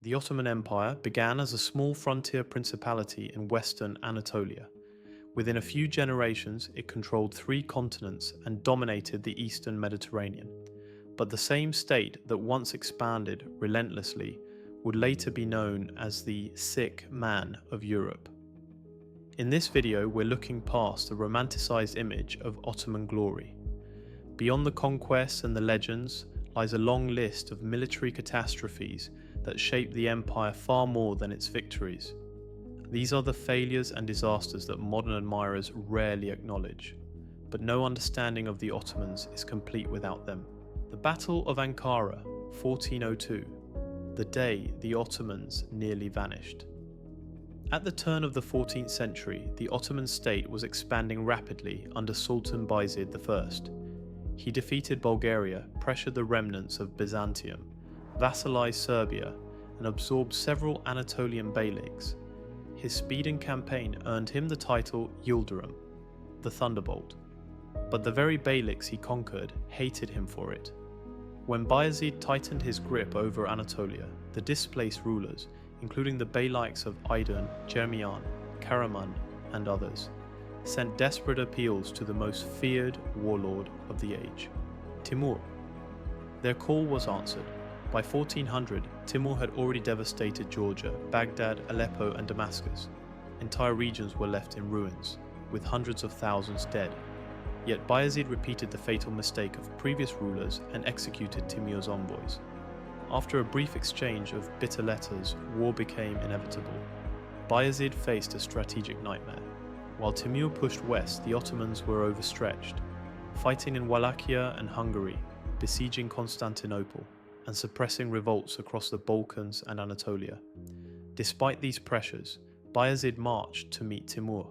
The Ottoman Empire began as a small frontier principality in western Anatolia. Within a few generations, it controlled 3 continents and dominated the eastern Mediterranean. But the same state that once expanded relentlessly would later be known as the sick man of Europe. In this video, we're looking past the romanticized image of Ottoman glory. Beyond the conquests and the legends lies a long list of military catastrophes that shaped the empire far more than its victories. These are the failures and disasters that modern admirers rarely acknowledge, but no understanding of the Ottomans is complete without them. The Battle of Ankara, 1402, the day the Ottomans nearly vanished. At the turn of the 14th century, the Ottoman state was expanding rapidly under Sultan Bayezid I. He defeated Bulgaria, pressured the remnants of Byzantium, vassalized Serbia, and absorbed several Anatolian beyliks. His speed and campaign earned him the title Yildirim, the Thunderbolt. But the very beyliks he conquered hated him for it. When Bayezid tightened his grip over Anatolia, the displaced rulers, including the beyliks of Aydın, Jeremian, Karaman, and others, sent desperate appeals to the most feared warlord of the age, Timur. Their call was answered. By 1400, Timur had already devastated Georgia, Baghdad, Aleppo, and Damascus. Entire regions were left in ruins, with hundreds of thousands dead. Yet Bayezid repeated the fatal mistake of previous rulers and executed Timur's envoys. After a brief exchange of bitter letters, war became inevitable. Bayezid faced a strategic nightmare. While Timur pushed west, the Ottomans were overstretched, fighting in Wallachia and Hungary, besieging Constantinople, and suppressing revolts across the Balkans and Anatolia. Despite these pressures, Bayezid marched to meet Timur.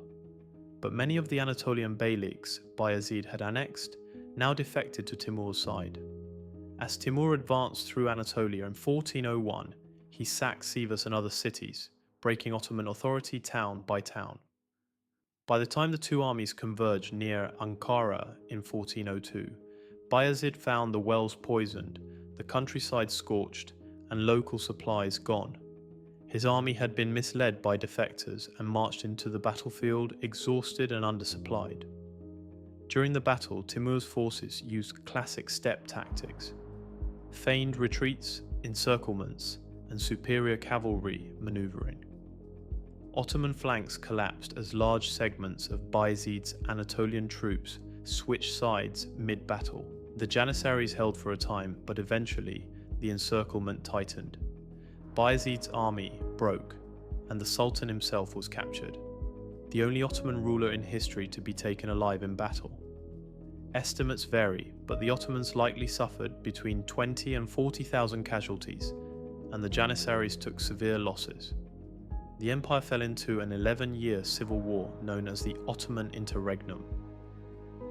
But many of the Anatolian beyliks Bayezid had annexed now defected to Timur's side. As Timur advanced through Anatolia in 1401, he sacked Sivas and other cities, breaking Ottoman authority town by town. By the time the two armies converged near Ankara in 1402, Bayezid found the wells poisoned, the countryside scorched, and local supplies gone. His army had been misled by defectors and marched into the battlefield exhausted and undersupplied. During the battle, Timur's forces used classic steppe tactics: feigned retreats, encirclements, and superior cavalry maneuvering. Ottoman flanks collapsed as large segments of Bayezid's Anatolian troops switched sides mid-battle. The Janissaries held for a time, but eventually the encirclement tightened. Bayezid's army broke, and the Sultan himself was captured, the only Ottoman ruler in history to be taken alive in battle. Estimates vary, but the Ottomans likely suffered between 20 and 40,000 casualties, and the Janissaries took severe losses. The empire fell into an 11-year civil war known as the Ottoman Interregnum.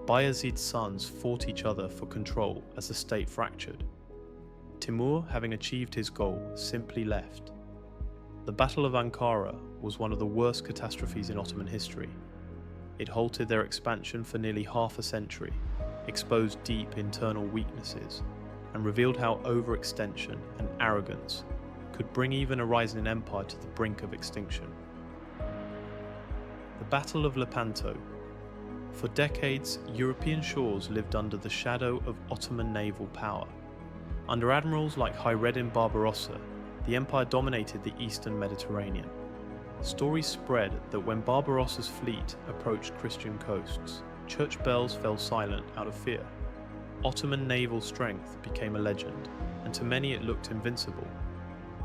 Bayezid's sons fought each other for control as the state fractured. Timur, having achieved his goal, simply left. The Battle of Ankara was one of the worst catastrophes in Ottoman history. It halted their expansion for nearly half a century, exposed deep internal weaknesses, and revealed how overextension and arrogance could bring even a rising empire to the brink of extinction. The Battle of Lepanto. For decades, European shores lived under the shadow of Ottoman naval power. Under admirals like Hayreddin Barbarossa, the empire dominated the eastern Mediterranean. Stories spread that when Barbarossa's fleet approached Christian coasts, church bells fell silent out of fear. Ottoman naval strength became a legend, and to many it looked invincible.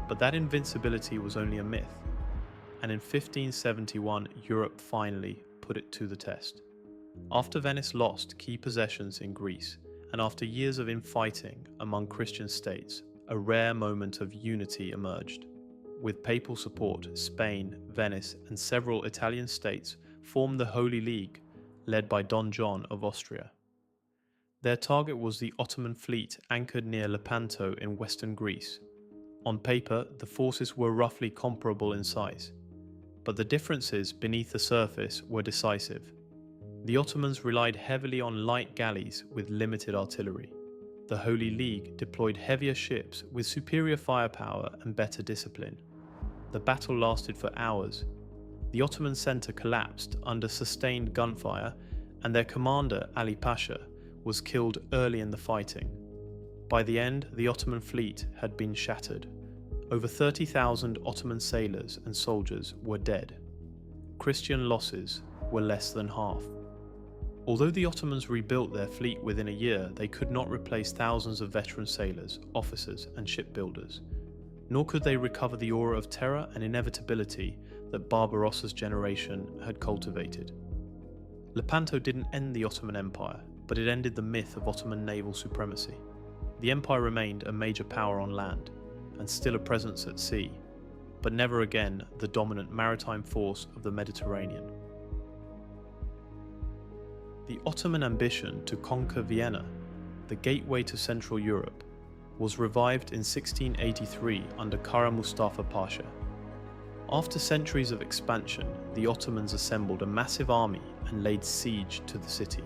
But that invincibility was only a myth, and in 1571 Europe finally put it to the test. After Venice lost key possessions in Greece, and after years of infighting among Christian states, a rare moment of unity emerged. With papal support, Spain, Venice, and several Italian states formed the Holy League, led by Don John of Austria. Their target was the Ottoman fleet anchored near Lepanto in western Greece. On paper, the forces were roughly comparable in size, but the differences beneath the surface were decisive. The Ottomans relied heavily on light galleys with limited artillery. the Holy League deployed heavier ships with superior firepower and better discipline. The battle lasted for hours. The Ottoman center collapsed under sustained gunfire, and their commander, Ali Pasha, was killed early in the fighting. By the end, the Ottoman fleet had been shattered. Over 30,000 Ottoman sailors and soldiers were dead. Christian losses were less than half. Although the Ottomans rebuilt their fleet within a year, they could not replace thousands of veteran sailors, officers, and shipbuilders. Nor could they recover the aura of terror and inevitability that Barbarossa's generation had cultivated. Lepanto didn't end the Ottoman Empire, but it ended the myth of Ottoman naval supremacy. The empire remained a major power on land, and still a presence at sea, but never again the dominant maritime force of the Mediterranean. The Ottoman ambition to conquer Vienna, the gateway to Central Europe, was revived in 1683 under Kara Mustafa Pasha. After centuries of expansion, the Ottomans assembled a massive army and laid siege to the city.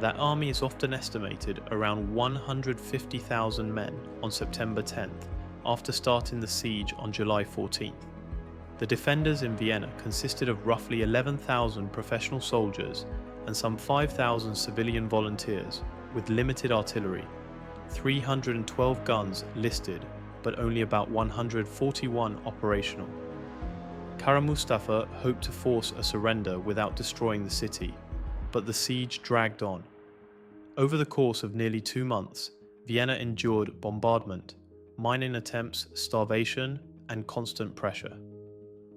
That army is often estimated around 150,000 men on September 10th, after starting the siege on July 14th. The defenders in Vienna consisted of roughly 11,000 professional soldiers and some 5,000 civilian volunteers with limited artillery, 312 guns listed, but only about 141 operational. Kara Mustafa hoped to force a surrender without destroying the city, but the siege dragged on. Over the course of nearly 2 months, Vienna endured bombardment, mining attempts, starvation, and constant pressure.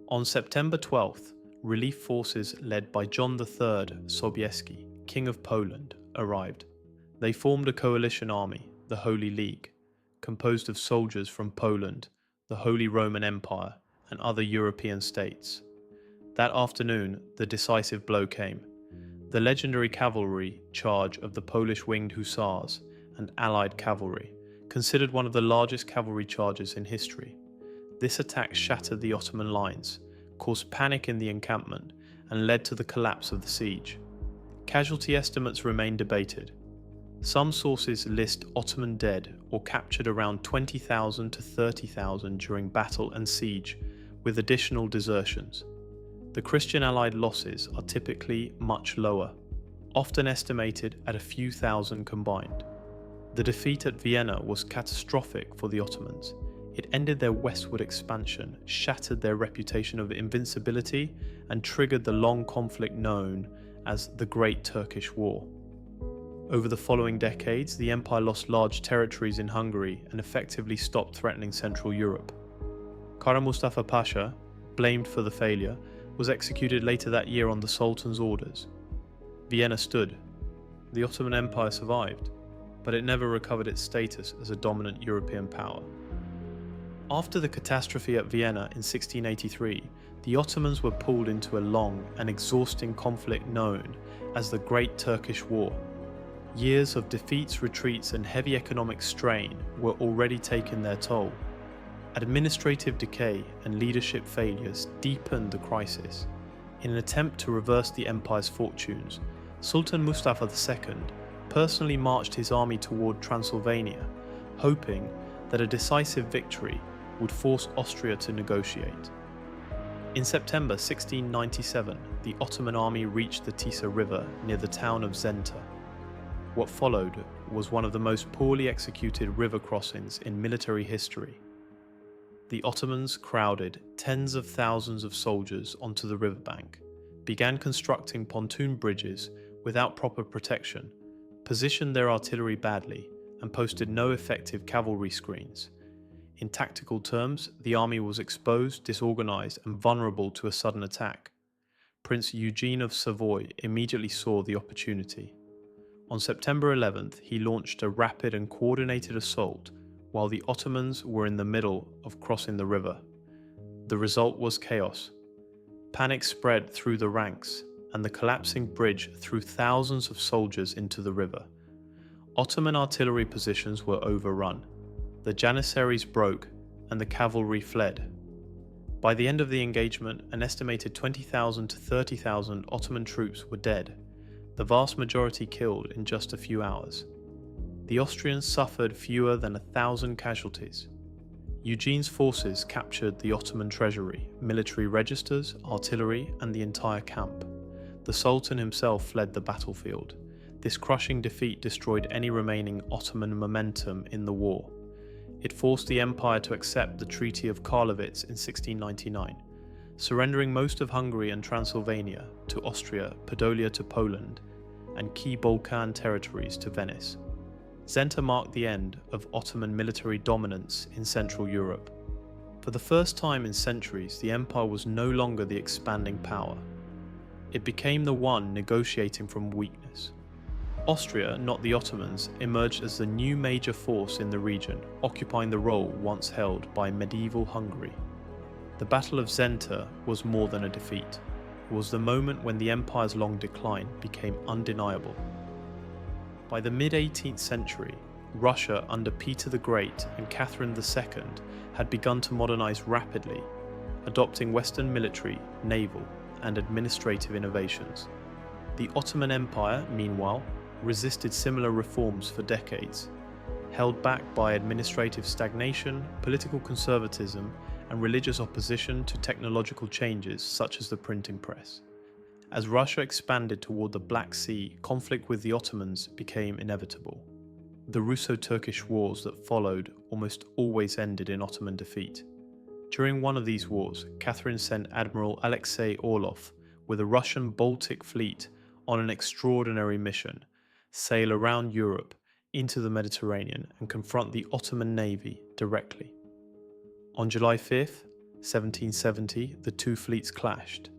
On September 12th, relief forces led by John III Sobieski, King of Poland, arrived. They formed a coalition army, the Holy League, composed of soldiers from Poland, the Holy Roman Empire, and other European states. That afternoon, the decisive blow came. The legendary cavalry charge of the Polish winged hussars and allied cavalry, considered one of the largest cavalry charges in history. This attack shattered the Ottoman lines, caused panic in the encampment, and led to the collapse of the siege. Casualty estimates remain debated. Some sources list Ottoman dead or captured around 20,000 to 30,000 during battle and siege, with additional desertions. The Christian Allied losses are typically much lower, often estimated at a few thousand combined. The defeat at Vienna was catastrophic for the Ottomans. It ended their westward expansion, shattered their reputation of invincibility, and triggered the long conflict known as the Great Turkish War. Over the following decades, the empire lost large territories in Hungary and effectively stopped threatening Central Europe. Kara Mustafa Pasha, blamed for the failure, was executed later that year on the Sultan's orders. Vienna stood. The Ottoman Empire survived, but it never recovered its status as a dominant European power. After the catastrophe at Vienna in 1683, the Ottomans were pulled into a long and exhausting conflict known as the Great Turkish War. Years of defeats, retreats, and heavy economic strain were already taking their toll. Administrative decay and leadership failures deepened the crisis. In an attempt to reverse the empire's fortunes, Sultan Mustafa II personally marched his army toward Transylvania, hoping that a decisive victory would force Austria to negotiate. In September 1697, the Ottoman army reached the Tisa River near the town of Zenta. What followed was one of the most poorly executed river crossings in military history. The Ottomans crowded tens of thousands of soldiers onto the riverbank, began constructing pontoon bridges without proper protection, positioned their artillery badly, and posted no effective cavalry screens. In tactical terms, the army was exposed, disorganized, and vulnerable to a sudden attack. Prince Eugene of Savoy immediately saw the opportunity. On September 11th, he launched a rapid and coordinated assault while the Ottomans were in the middle of crossing the river. The result was chaos. Panic spread through the ranks, and the collapsing bridge threw thousands of soldiers into the river. Ottoman artillery positions were overrun. The janissaries broke, and the cavalry fled. By the end of the engagement, an estimated 20,000 to 30,000 Ottoman troops were dead, the vast majority killed in just a few hours. The Austrians suffered fewer than 1,000 casualties. Eugene's forces captured the Ottoman treasury, military registers, artillery, and the entire camp. The Sultan himself fled the battlefield. This crushing defeat destroyed any remaining Ottoman momentum in the war. It forced the empire to accept the Treaty of Karlowitz in 1699, surrendering most of Hungary and Transylvania to Austria, Podolia to Poland, and key Balkan territories to Venice. Zenta marked the end of Ottoman military dominance in Central Europe. For the first time in centuries, the empire was no longer the expanding power. It became the one negotiating from weakness. Austria, not the Ottomans, emerged as the new major force in the region, occupying the role once held by medieval Hungary. The Battle of Zenta was more than a defeat. It was the moment when the empire's long decline became undeniable. By the mid-18th century, Russia under Peter the Great and Catherine II had begun to modernize rapidly, adopting Western military, naval, and administrative innovations. The Ottoman Empire, meanwhile, resisted similar reforms for decades, held back by administrative stagnation, political conservatism, and religious opposition to technological changes such as the printing press. As Russia expanded toward the Black Sea, conflict with the Ottomans became inevitable. The Russo-Turkish wars that followed almost always ended in Ottoman defeat. During one of these wars, Catherine sent Admiral Alexei Orlov with a Russian Baltic fleet on an extraordinary mission: sail around Europe into the Mediterranean and confront the Ottoman navy directly. On July 5, 1770, the two fleets clashed.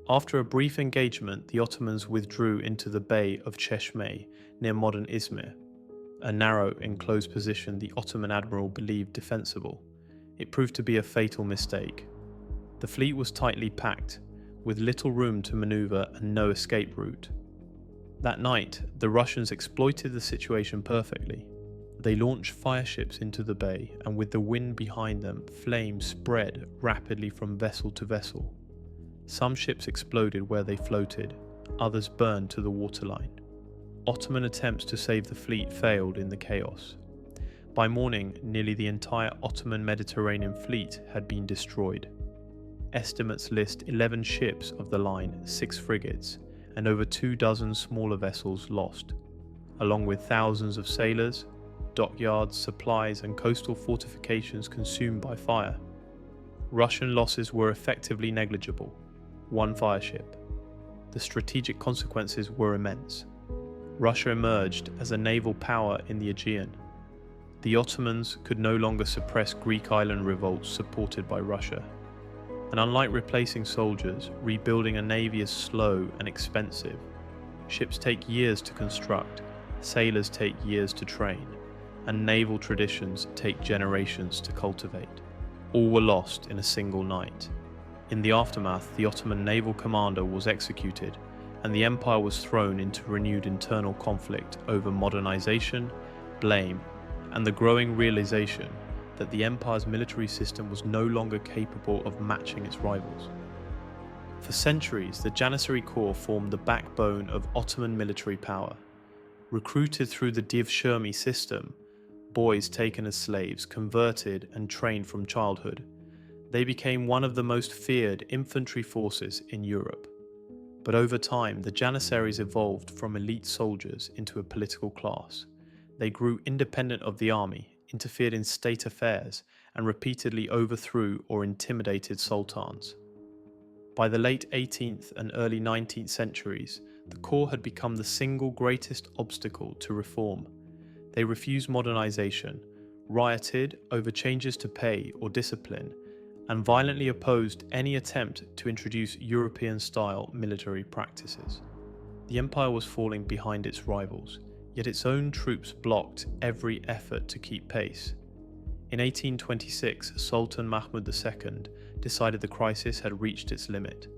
After a brief engagement, the Ottomans withdrew into the Bay of Çeşme near modern Izmir, a narrow, enclosed position the Ottoman admiral believed defensible. It proved to be a fatal mistake. The fleet was tightly packed, with little room to maneuver and no escape route. That night, the Russians exploited the situation perfectly. They launched fireships into the bay, and with the wind behind them, flames spread rapidly from vessel to vessel. Some ships exploded where they floated, others burned to the waterline. Ottoman attempts to save the fleet failed in the chaos. By morning, nearly the entire Ottoman Mediterranean fleet had been destroyed. Estimates list 11 ships of the line, 6 frigates, and over 24 smaller vessels lost, along with thousands of sailors, dockyards, supplies, and coastal fortifications consumed by fire. Russian losses were effectively negligible: 1 fireship. The strategic consequences were immense. Russia emerged as a naval power in the Aegean. The Ottomans could no longer suppress Greek island revolts supported by Russia. And unlike replacing soldiers, rebuilding a navy is slow and expensive. Ships take years to construct, sailors take years to train, and naval traditions take generations to cultivate. All were lost in a single night. In the aftermath, the Ottoman naval commander was executed, and the empire was thrown into renewed internal conflict over modernization, blame, and the growing realization that the empire's military system was no longer capable of matching its rivals. For centuries, the Janissary Corps formed the backbone of Ottoman military power. Recruited through the Devshirme system, boys taken as slaves, converted and trained from childhood, they became one of the most feared infantry forces in Europe. But over time, the Janissaries evolved from elite soldiers into a political class. They grew independent of the army, interfered in state affairs, and repeatedly overthrew or intimidated sultans. By the late 18th and early 19th centuries, the Corps had become the single greatest obstacle to reform. They refused modernization, rioted over changes to pay or discipline, and violently opposed any attempt to introduce European-style military practices. The empire was falling behind its rivals, yet its own troops blocked every effort to keep pace. In 1826, Sultan Mahmud II decided the crisis had reached its limit.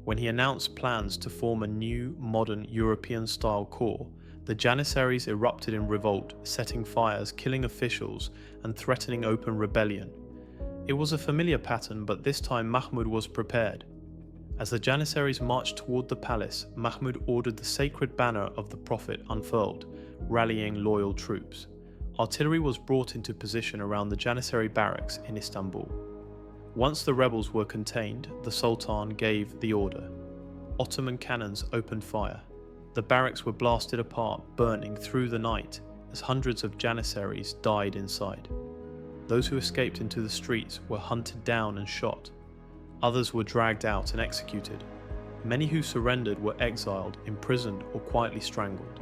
When he announced plans to form a new, modern, European-style corps, the Janissaries erupted in revolt, setting fires, killing officials, and threatening open rebellion. It was a familiar pattern, but this time Mahmud was prepared. As the Janissaries marched toward the palace, Mahmud ordered the sacred banner of the Prophet unfurled, rallying loyal troops. Artillery was brought into position around the Janissary barracks in Istanbul. Once the rebels were contained, the Sultan gave the order. Ottoman cannons opened fire. The barracks were blasted apart, burning through the night as hundreds of Janissaries died inside. Those who escaped into the streets were hunted down and shot. Others were dragged out and executed. Many who surrendered were exiled, imprisoned, or quietly strangled.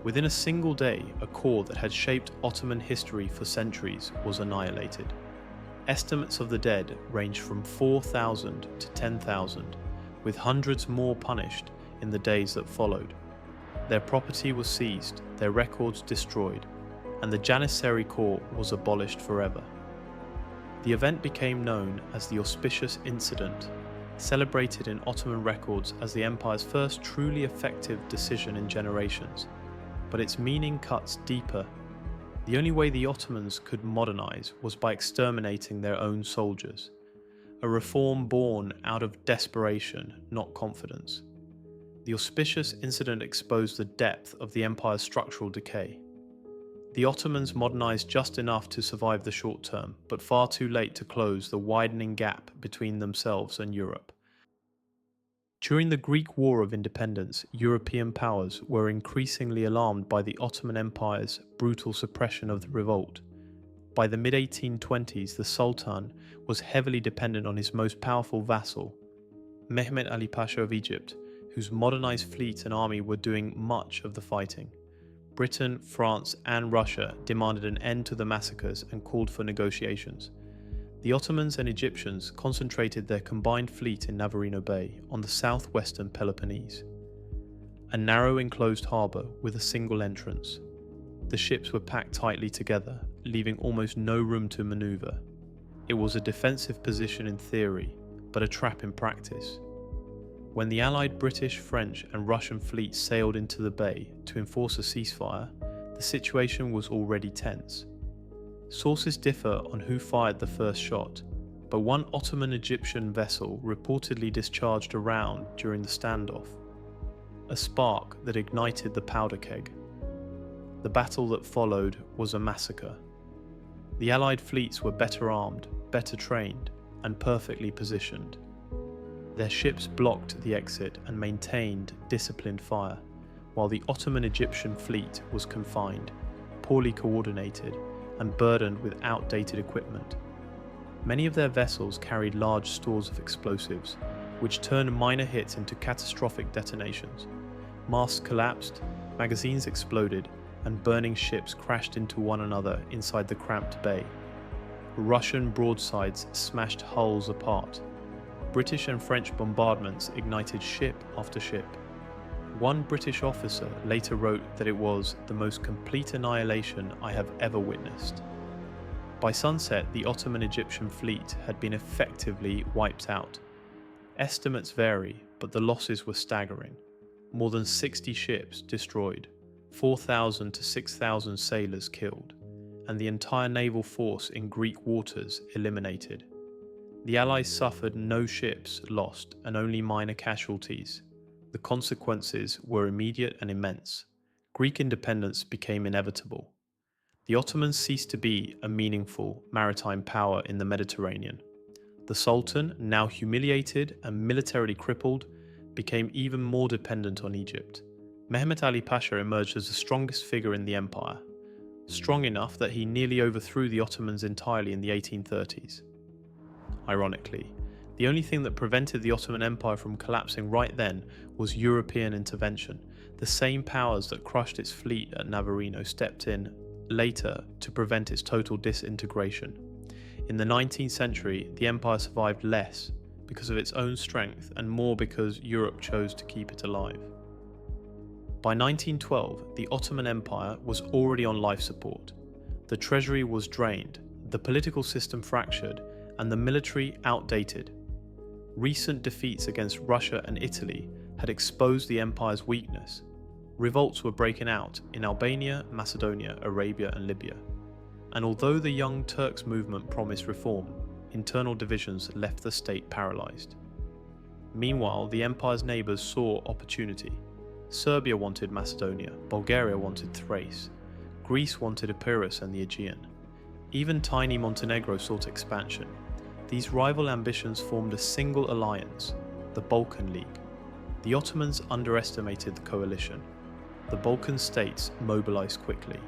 Within a single day, a core that had shaped Ottoman history for centuries was annihilated. Estimates of the dead ranged from 4,000 to 10,000, with hundreds more punished in the days that followed. Their property was seized, their records destroyed, and the Janissary court was abolished forever. The event became known as the Auspicious Incident, celebrated in Ottoman records as the empire's first truly effective decision in generations. But its meaning cuts deeper. The only way the Ottomans could modernize was by exterminating their own soldiers, a reform born out of desperation, not confidence. The Auspicious Incident exposed the depth of the empire's structural decay. The Ottomans modernized just enough to survive the short term, but far too late to close the widening gap between themselves and Europe. During the Greek War of Independence, European powers were increasingly alarmed by the Ottoman Empire's brutal suppression of the revolt. By the mid-1820s, the Sultan was heavily dependent on his most powerful vassal, Mehmet Ali Pasha of Egypt, whose modernized fleet and army were doing much of the fighting. Britain, France, and Russia demanded an end to the massacres and called for negotiations. The Ottomans and Egyptians concentrated their combined fleet in Navarino Bay on the southwestern Peloponnese, a narrow enclosed harbour with a single entrance. The ships were packed tightly together, leaving almost no room to manoeuvre. It was a defensive position in theory, but a trap in practice. When the allied British, French, and Russian fleets sailed into the bay to enforce a ceasefire, the situation was already tense. Sources differ on who fired the first shot, but one Ottoman Egyptian vessel reportedly discharged a round during the standoff, a spark that ignited the powder keg. The battle that followed was a massacre. The Allied fleets were better armed, better trained, and perfectly positioned. Their ships blocked the exit and maintained disciplined fire, while the Ottoman Egyptian fleet was confined, poorly coordinated, and burdened with outdated equipment. Many of their vessels carried large stores of explosives, which turned minor hits into catastrophic detonations. Masts collapsed, magazines exploded, and burning ships crashed into one another inside the cramped bay. Russian broadsides smashed hulls apart. British and French bombardments ignited ship after ship. One British officer later wrote that it was the most complete annihilation I have ever witnessed. By sunset, the Ottoman Egyptian fleet had been effectively wiped out. Estimates vary, but the losses were staggering. More than 60 ships destroyed, 4,000 to 6,000 sailors killed, and the entire naval force in Greek waters eliminated. The Allies suffered no ships lost and only minor casualties. The consequences were immediate and immense. Greek independence became inevitable. The Ottomans ceased to be a meaningful maritime power in the Mediterranean. The Sultan, now humiliated and militarily crippled, became even more dependent on Egypt. Mehmet Ali Pasha emerged as the strongest figure in the empire, strong enough that he nearly overthrew the Ottomans entirely in the 1830s. Ironically, the only thing that prevented the Ottoman Empire from collapsing right then was European intervention. The same powers that crushed its fleet at Navarino stepped in later to prevent its total disintegration. In the 19th century, the empire survived less because of its own strength and more because Europe chose to keep it alive. By 1912, the Ottoman Empire was already on life support. The treasury was drained, the political system fractured, and the military outdated. Recent defeats against Russia and Italy had exposed the empire's weakness. Revolts were breaking out in Albania, Macedonia, Arabia, and Libya. And although the Young Turks movement promised reform, internal divisions left the state paralyzed. Meanwhile, the empire's neighbors saw opportunity. Serbia wanted Macedonia, Bulgaria wanted Thrace, Greece wanted Epirus and the Aegean. Even tiny Montenegro sought expansion. These rival ambitions formed a single alliance, the Balkan League. The Ottomans underestimated the coalition. The Balkan states mobilized quickly,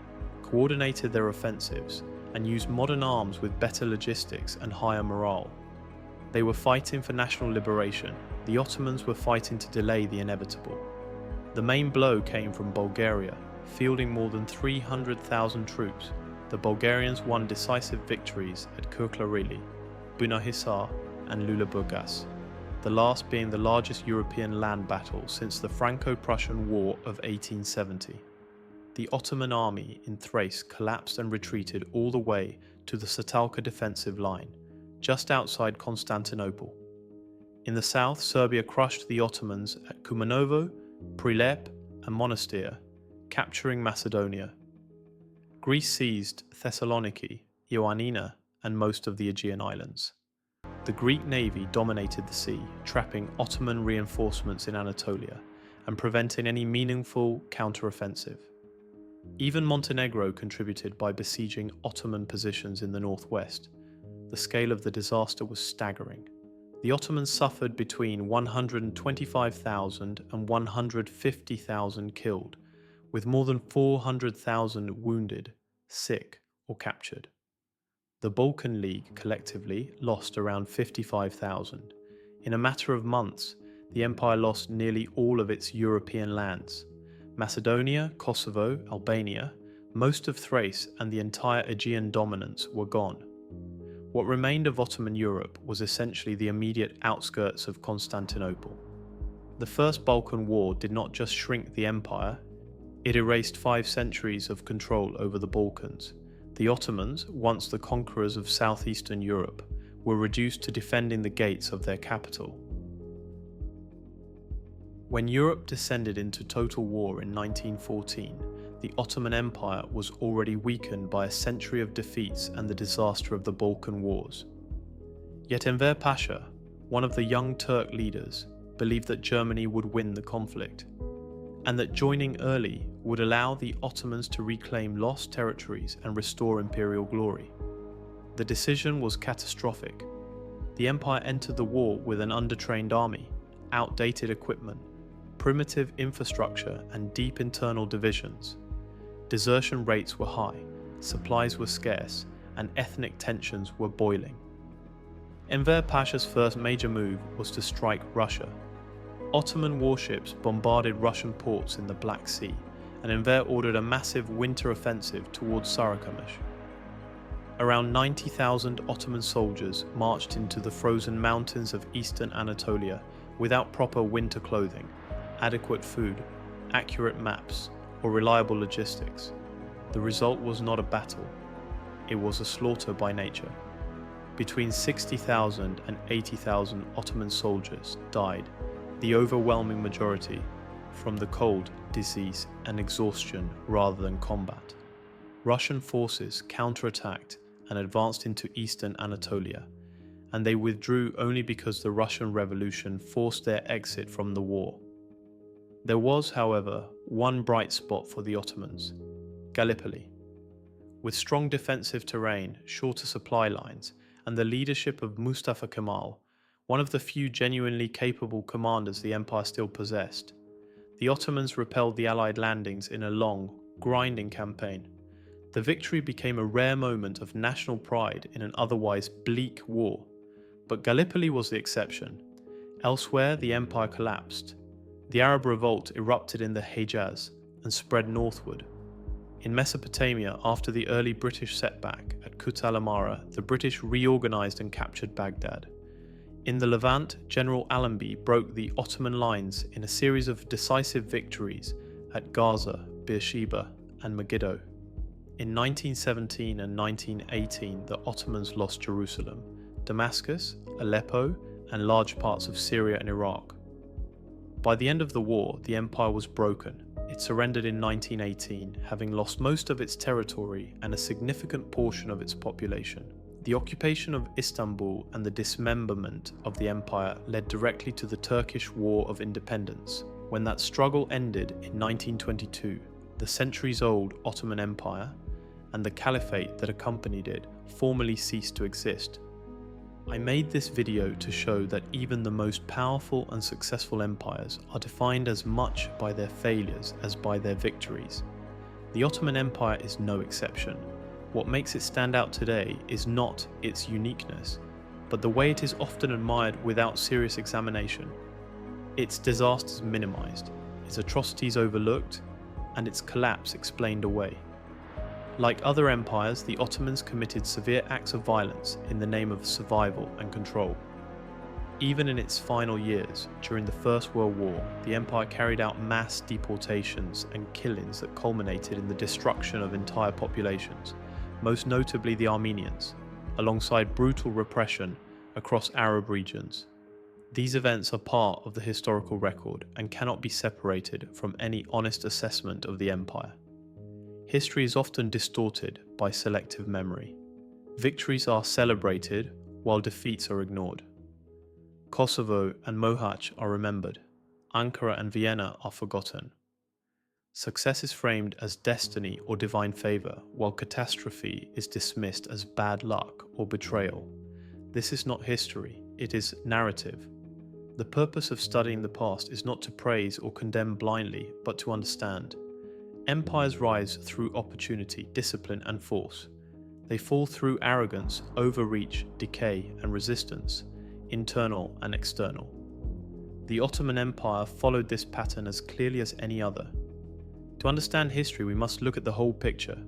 coordinated their offensives, and used modern arms with better logistics and higher morale. They were fighting for national liberation. The Ottomans were fighting to delay the inevitable. The main blow came from Bulgaria, fielding more than 300,000 troops. The Bulgarians won decisive victories at Kirklareli, Bunahisar, and Lüleburgaz, the last being the largest European land battle since the Franco-Prussian War of 1870. The Ottoman army in Thrace collapsed and retreated all the way to the Satalka defensive line, just outside Constantinople. In the south, Serbia crushed the Ottomans at Kumanovo, Prilep, and Monastir, capturing Macedonia. Greece seized Thessaloniki, Ioannina, and most of the Aegean islands. The Greek navy dominated the sea, trapping Ottoman reinforcements in Anatolia and preventing any meaningful counteroffensive. Even Montenegro contributed by besieging Ottoman positions in the northwest. The scale of the disaster was staggering. The Ottomans suffered between 125,000 and 150,000 killed, with more than 400,000 wounded, sick, or captured. The Balkan League collectively lost around 55,000. In a matter of months, the empire lost nearly all of its European lands. Macedonia, Kosovo, Albania, most of Thrace, and the entire Aegean dominance were gone. What remained of Ottoman Europe was essentially the immediate outskirts of Constantinople. The First Balkan War did not just shrink the empire, it erased 5 centuries of control over the Balkans. The Ottomans, once the conquerors of southeastern Europe, were reduced to defending the gates of their capital. When Europe descended into total war in 1914, the Ottoman Empire was already weakened by a century of defeats and the disaster of the Balkan Wars. Yet Enver Pasha, one of the young Turk leaders, believed that Germany would win the conflict, and that joining early would allow the Ottomans to reclaim lost territories and restore imperial glory. The decision was catastrophic. The empire entered the war with an undertrained army, outdated equipment, primitive infrastructure, and deep internal divisions. Desertion rates were high, supplies were scarce, and ethnic tensions were boiling. Enver Pasha's first major move was to strike Russia. Ottoman warships bombarded Russian ports in the Black Sea, and Enver ordered a massive winter offensive towards Sarıkamış. Around 90,000 Ottoman soldiers marched into the frozen mountains of eastern Anatolia without proper winter clothing, adequate food, accurate maps, or reliable logistics. The result was not a battle, it was a slaughter by nature. Between 60,000 and 80,000 Ottoman soldiers died, the overwhelming majority from the cold, disease, and exhaustion rather than combat. Russian forces counterattacked and advanced into eastern Anatolia, and they withdrew only because the Russian Revolution forced their exit from the war. There was, however, one bright spot for the Ottomans: Gallipoli. With strong defensive terrain, shorter supply lines, and the leadership of Mustafa Kemal, one of the few genuinely capable commanders the empire still possessed, the Ottomans repelled the Allied landings in a long, grinding campaign. The victory became a rare moment of national pride in an otherwise bleak war. But Gallipoli was the exception. Elsewhere, the empire collapsed. The Arab revolt erupted in the Hejaz and spread northward. In Mesopotamia, after the early British setback at Kut al-Amara, the British reorganized and captured Baghdad. In the Levant, General Allenby broke the Ottoman lines in a series of decisive victories at Gaza, Beersheba, and Megiddo. In 1917 and 1918, the Ottomans lost Jerusalem, Damascus, Aleppo, and large parts of Syria and Iraq. By the end of the war, the empire was broken. It surrendered in 1918, having lost most of its territory and a significant portion of its population. The occupation of Istanbul and the dismemberment of the empire led directly to the Turkish War of Independence, when that struggle ended in 1922, the centuries-old Ottoman Empire and the caliphate that accompanied it formally ceased to exist. I made this video to show that even the most powerful and successful empires are defined as much by their failures as by their victories. The Ottoman Empire is no exception. What makes it stand out today is not its uniqueness, but the way it is often admired without serious examination. Its disasters minimized, its atrocities overlooked, and its collapse explained away. Like other empires, the Ottomans committed severe acts of violence in the name of survival and control. Even in its final years, during the First World War, the empire carried out mass deportations and killings that culminated in the destruction of entire populations, most notably the Armenians, alongside brutal repression across Arab regions. These events are part of the historical record and cannot be separated from any honest assessment of the empire. History is often distorted by selective memory. Victories are celebrated while defeats are ignored. Kosovo and Mohacs are remembered. Ankara and Vienna are forgotten. Success is framed as destiny or divine favor, while catastrophe is dismissed as bad luck or betrayal. This is not history, it is narrative. The purpose of studying the past is not to praise or condemn blindly, but to understand. Empires rise through opportunity, discipline, and force. They fall through arrogance, overreach, decay, and resistance, internal and external. The Ottoman Empire followed this pattern as clearly as any other. To understand history, we must look at the whole picture,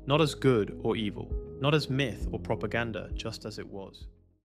not as good or evil, not as myth or propaganda, just as it was.